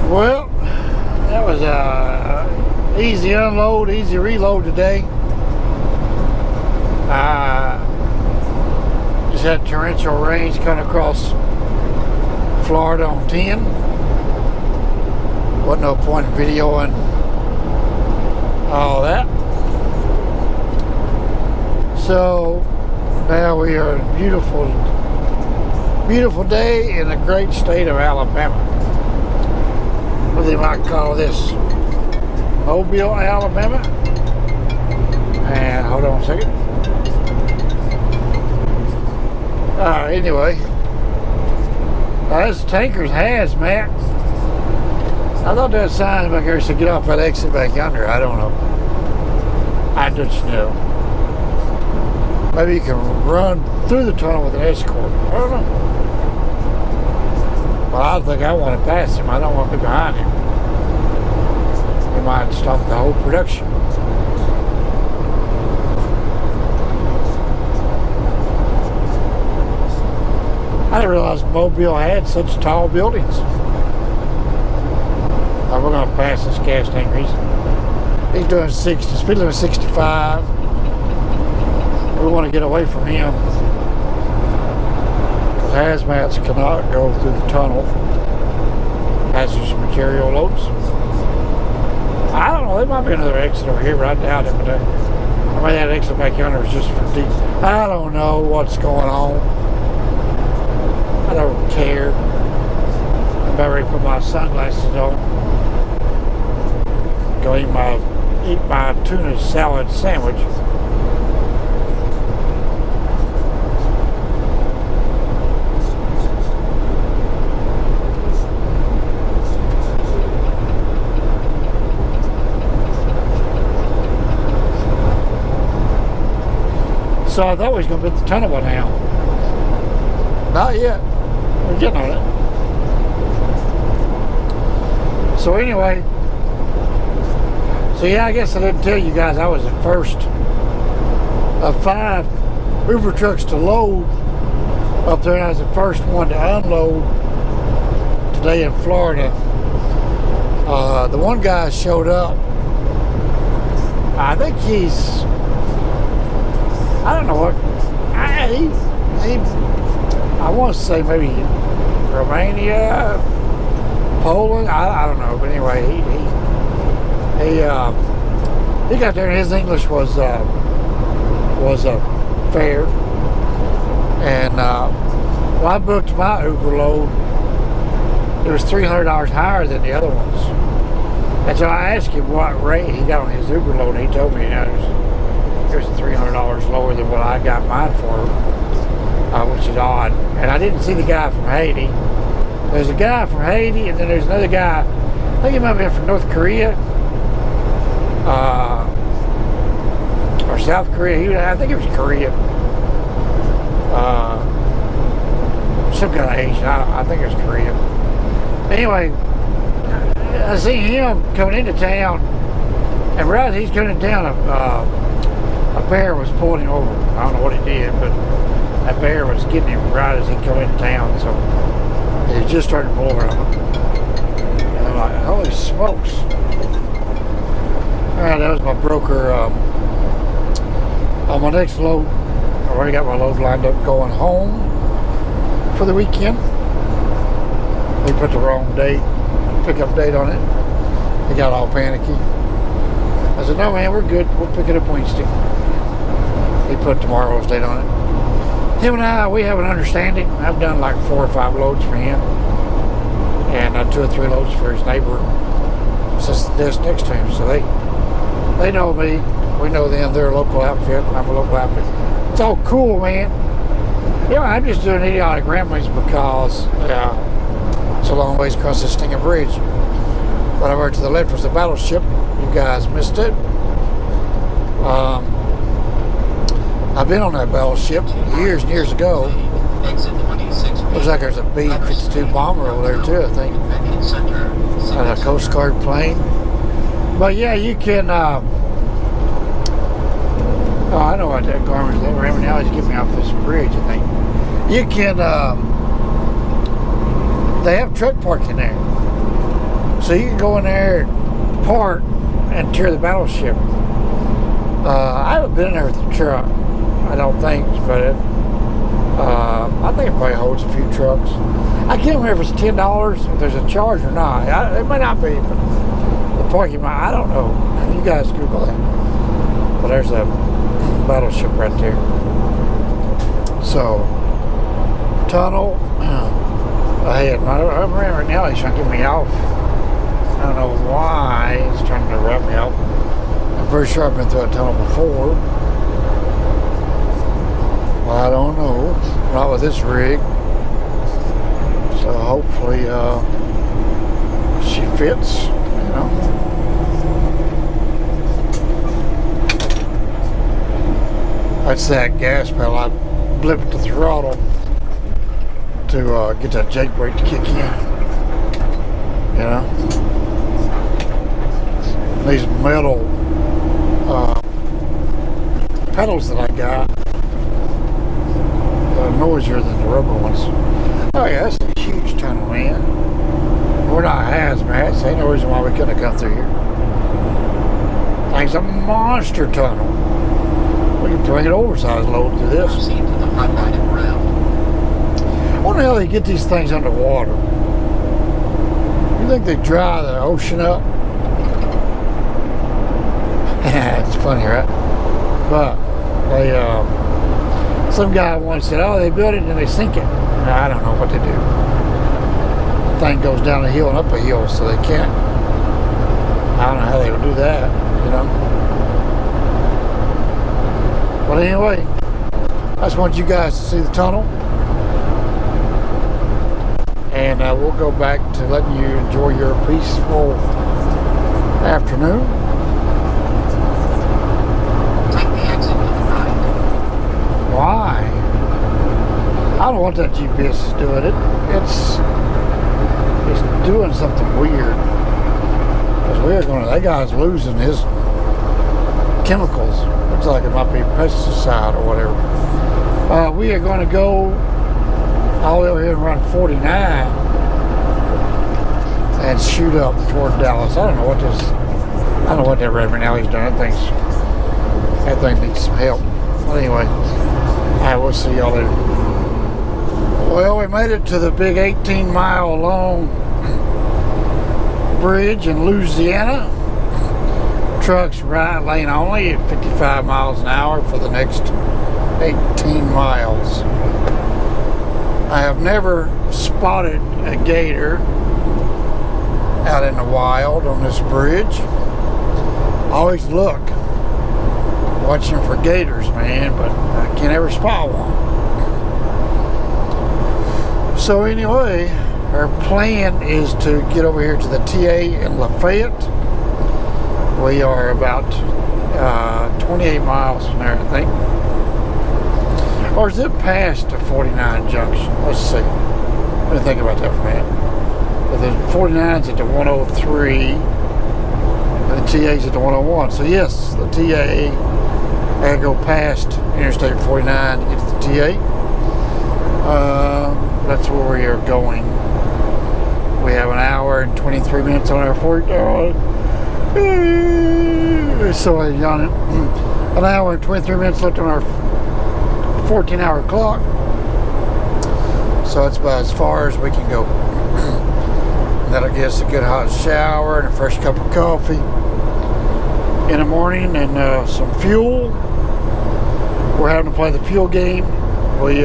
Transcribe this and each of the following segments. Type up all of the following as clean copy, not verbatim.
Well, that was a easy unload, easy reload today. Just had torrential rains coming across Florida on 10. Wasn't no point in videoing all that. So now we are in a beautiful day in the great state of Alabama. What they might call this, Mobile, Alabama. And hold on a second. Anyway, this tanker's hazmat. I thought there was signs back there said get off that exit back yonder. I don't know. I just know. Maybe you can run through the tunnel with an escort. I don't know. Well, I think I want to pass him. I don't want to be behind him. He might stop the whole production. I didn't realize Mobile had such tall buildings. We're going to pass this gas tank. He's doing 60, speed limit 65. We want to get away from him. Because hazmats cannot go through the tunnel. Hazardous material loads. I don't know, there might be another exit over here, but I doubt it. But I mean, that exit back yonder is just for deep. I don't know what's going on. I don't care. I'm about ready to put my sunglasses on. Go eat my tuna salad sandwich. So I thought we was going to be at the tunnel by now. Not yet. We're getting on it. So anyway, so yeah, I guess I didn't tell you guys I was the first of 5 Uber trucks to load up there, and I was the first one to unload today in Florida. The one guy showed up. I think he's, I don't know what, I want to say maybe Romania, Poland, I don't know, but anyway, he got there and his English was fair, and when I booked my Uber load, it was $300 higher than the other ones, and so I asked him what rate he got on his Uber load, and he told me, you know, it was $300 lower than what I got mine for, which is odd. And I didn't see the guy from Haiti. There's a guy from Haiti, and then there's another guy, I think he might have been from North Korea, or South Korea. I think it was Korea. Some kind of Asian. I think it was Korea. Anyway, I see him coming into town, and right as he's coming into town, a bear was pulling him over. I don't know what he did, but that bear was getting him right as he come into town, so he just started to pull over him. And I'm like, holy smokes. Alright, that was my broker. On my next load, I already got my load lined up going home for the weekend. They put the wrong date, pickup date on it. They got all panicky. I said, no man, we're good. We'll pick it up Wednesday. He put tomorrow's date on it. Him and I, we have an understanding. I've done like 4 or 5 loads for him, and 2 or 3 loads for his neighbor since this next to him. So they know me, we know them. They're a local outfit, I'm a local outfit. It's all cool, man. You know, I'm just doing idiotic ramblings because it's a long ways across this stinking bridge. But over to the left was the Battleship. You guys missed it. I've been on that Battleship years and years ago. Looks like there's a B-52 bomber over there too, I think. And a Coast Guard plane. But yeah, you can, oh, I know what that Garmin's little ramming now. He's getting me off this bridge, I think. You can, they have truck parking there. So you can go in there, park, and tour the Battleship. I haven't been in there with the truck, I don't think, but I think it probably holds a few trucks. I can't remember if it's $10, if there's a charge or not. It might not be, but the parking lot, I don't know. You guys Google that. But there's a Battleship right there. So, tunnel ahead. I remember now he's trying to get me off. I don't know why he's trying to wrap me up. I'm pretty sure I've been through a tunnel before. Well, I don't know. Not with this rig. So hopefully she fits, you know. That's that gas pedal. I blipped the throttle to get that jake brake to kick in. You know. These metal pedals that I got are noisier than the rubber ones. Oh yeah, that's a huge tunnel, man. We're not hazmats. Ain't no reason why we couldn't have come through here. Thing's a monster tunnel. We can bring an oversized load through this. Proceed to the highlighted route. I wonder how they get these things underwater. You think they dry the ocean up? It's funny, right? But they, some guy once said, "Oh, they build it and they sink it." I don't know what they do. The thing goes down a hill and up a hill, so they can't. I don't know how they would do that, you know. But anyway, I just want you guys to see the tunnel. And we'll go back to letting you enjoy your peaceful afternoon. Take the exit to the right. Why? I don't know what that GPS is doing. It's doing something weird. Because that guy's losing his chemicals. Looks like it might be pesticide or whatever. We are going to go all the way over here and run 49 and shoot up toward Dallas. I don't know what that Reverend Alley's doing. That thing needs some help. But anyway, we'll see y'all later. Well, we made it to the big 18-mile long bridge in Louisiana. Trucks right lane only at 55 miles an hour for the next 18 miles. I have never spotted a gator out in the wild on this bridge. I always look, watching for gators, man, but I can't ever spot one. So anyway, our plan is to get over here to the TA in Lafayette. We are about 28 miles from there, I think. Or is it past the 49 junction? Let's see. Let me think about that for a minute. But the 49's at the 103, and the TA's at the 101. So yes, the TA, I gotta go past Interstate 49 to get to the TA. That's where we are going. We have an hour and 23 minutes on our 40. So an hour and 23 minutes left on our 14-hour clock. So that's about as far as we can go. That'll get us a good hot shower and a fresh cup of coffee in the morning and some fuel. We're having to play the fuel game. We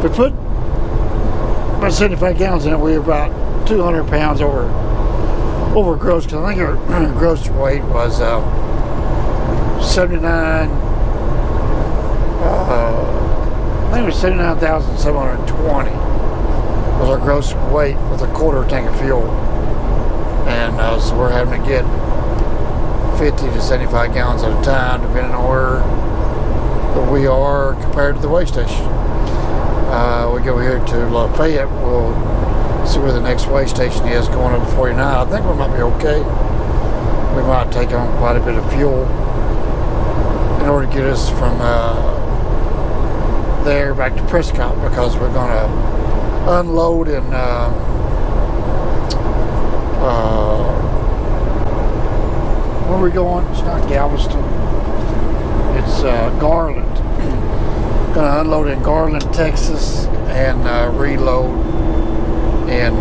put about 75 gallons in it. We're about 200 pounds over gross, because I think our gross weight was 79. I think it was 79,720 was our gross weight with a quarter tank of fuel, and so we're having to get 50 to 75 gallons at a time, depending on where we are compared to the weigh station. We go here to Lafayette. We'll see where the next weigh station is going up to 49. I think we might be okay. We might take on quite a bit of fuel in order to get us from there back to Prescott, because we're going to unload and we going? It's not Galveston. It's Garland. Gonna unload in Garland, Texas, and reload in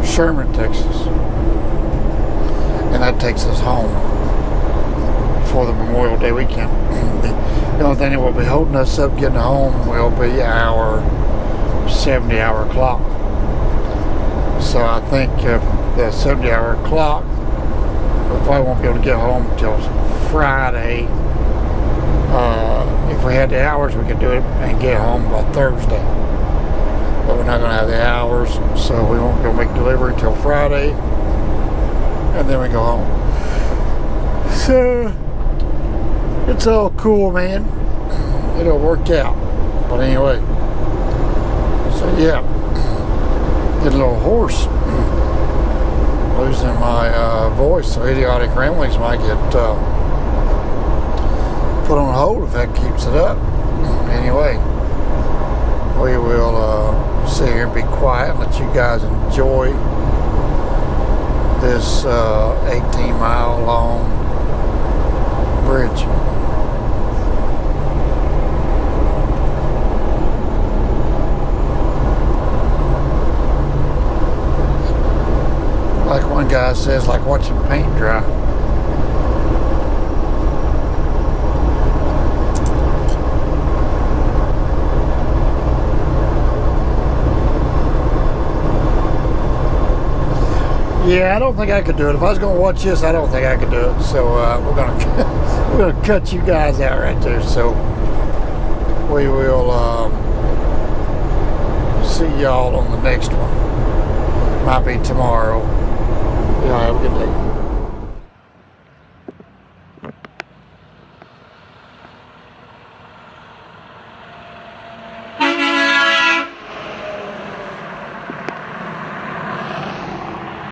Sherman, Texas. And that takes us home for the Memorial Day weekend. The only thing that will be holding us up getting home will be our 70-hour clock. So I think if the 70-hour clock, we probably won't be able to get home until Friday. If we had the hours, we could do it and get home by Thursday. But we're not going to have the hours, so we won't go make delivery until Friday, and then we go home. So it's all cool, man. It'll work out. But anyway, so yeah, get a little hoarse. Losing my voice, so idiotic ramblings might get put on hold if that keeps it up. Anyway, we will sit here and be quiet and let you guys enjoy this 18-mile long bridge. Like one guy says, like watching paint dry. Yeah, I don't think I could do it. If I was going to watch this, I don't think I could do it. So we're gonna cut you guys out right there. So we will see y'all on the next one. Might be tomorrow. Y'all have a good day.